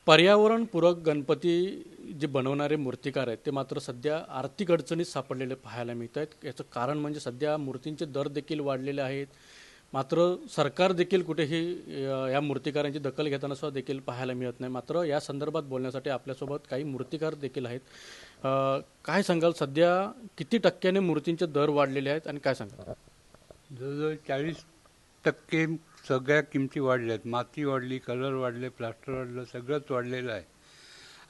पर्यावरणपूरक गणपती जे बनवणारे मूर्तिकार आहेत ते मात्र सध्या आर्थिक अडचणीत सापडलेले पाहायला मिळत आहेत। याचं कारण म्हणजे सध्या मूर्तींचे दर देखील वाढलेले आहेत, मात्र सरकार देखील कुठेही या मूर्तिकारांची दखल घेताना सुद्धा देखील पाहायला मिळत नाही। मात्र या संदर्भात बोलण्यासाठी आपल्यासोबत काही मूर्तिकार देखील आहेत। काय सांगाल, सध्या किती टक्क्याने मूर्तींचे दर वाढलेले आहेत आणि काय सांगाल? जवळजवळ 40% सगळ्या किमती वाढल्या आहेत। माती वाढली, कलर वाढले, प्लास्टर वाढलं, सगळंच वाढलेलं आहे।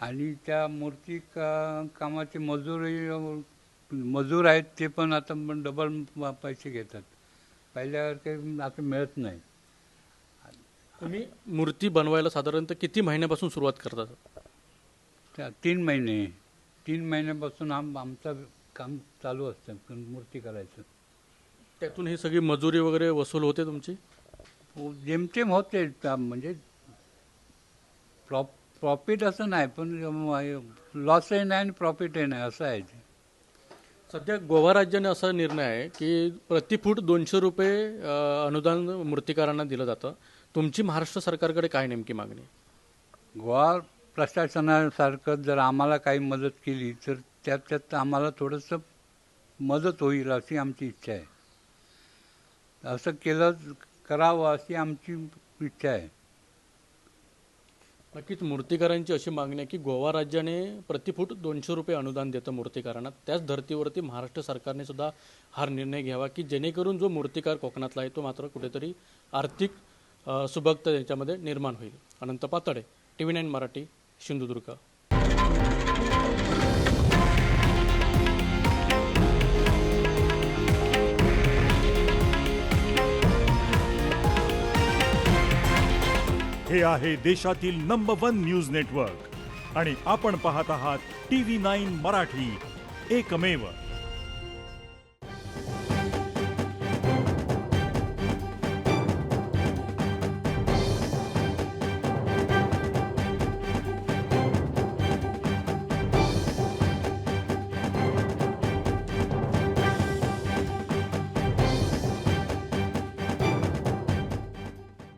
आणि त्या मूर्ती कामाचे मजूर आहेत ते पण आता डबल पैसे घेतात, पहिल्यासारखे आता मिळत नाही। तुम्ही मूर्ती बनवायला साधारणतः किती महिन्यापासून सुरुवात करता? 3 महिन्यापासून आमचं काम चालू असतं मूर्ती करायचं। त्यातून ही सगळी मजुरी वगैरे वसूल होते तुमची? जेमतेम होते, म्हणजे प्रॉफिट असं नाही, पण लॉसही नाही आणि प्रॉफिटही नाही, असं आहे ते। सध्या गोवा राज्याने असा निर्णय आहे की प्रति फूट 200 रुपये अनुदान मूर्तिकारांना दिलं जातं। तुमची महाराष्ट्र सरकारकडे काय नेमकी मागणी आहे? गोवा प्रशासनासारखं जर आम्हाला काही मदत केली तर त्यात आम्हाला थोडंसं मदत होईल अशी आमची इच्छा आहे। असं करावं अशी आमची इच्छा आहे। नक्कीच मूर्तिकारांची अशी मागणी आहे की गोवा राज्याने प्रति फूट 200 रुपये अनुदान देतं मूर्तिकारांना, त्याच धर्तीवरती महाराष्ट्र सरकारने सुद्धा हा निर्णय घ्यावा की जेणेकरून जो मूर्तिकार कोकणातला आहे तो मात्र कुठेतरी आर्थिक सुबकता याच्यामध्ये निर्माण होईल। अनंत पातळे, TV9 मराठी, सिंधुदुर्ग। हे आहे देशातील नंबर 1 न्यूज नेटवर्क आणि आपण पाहत आहात TV9 मराठी, एकमेव।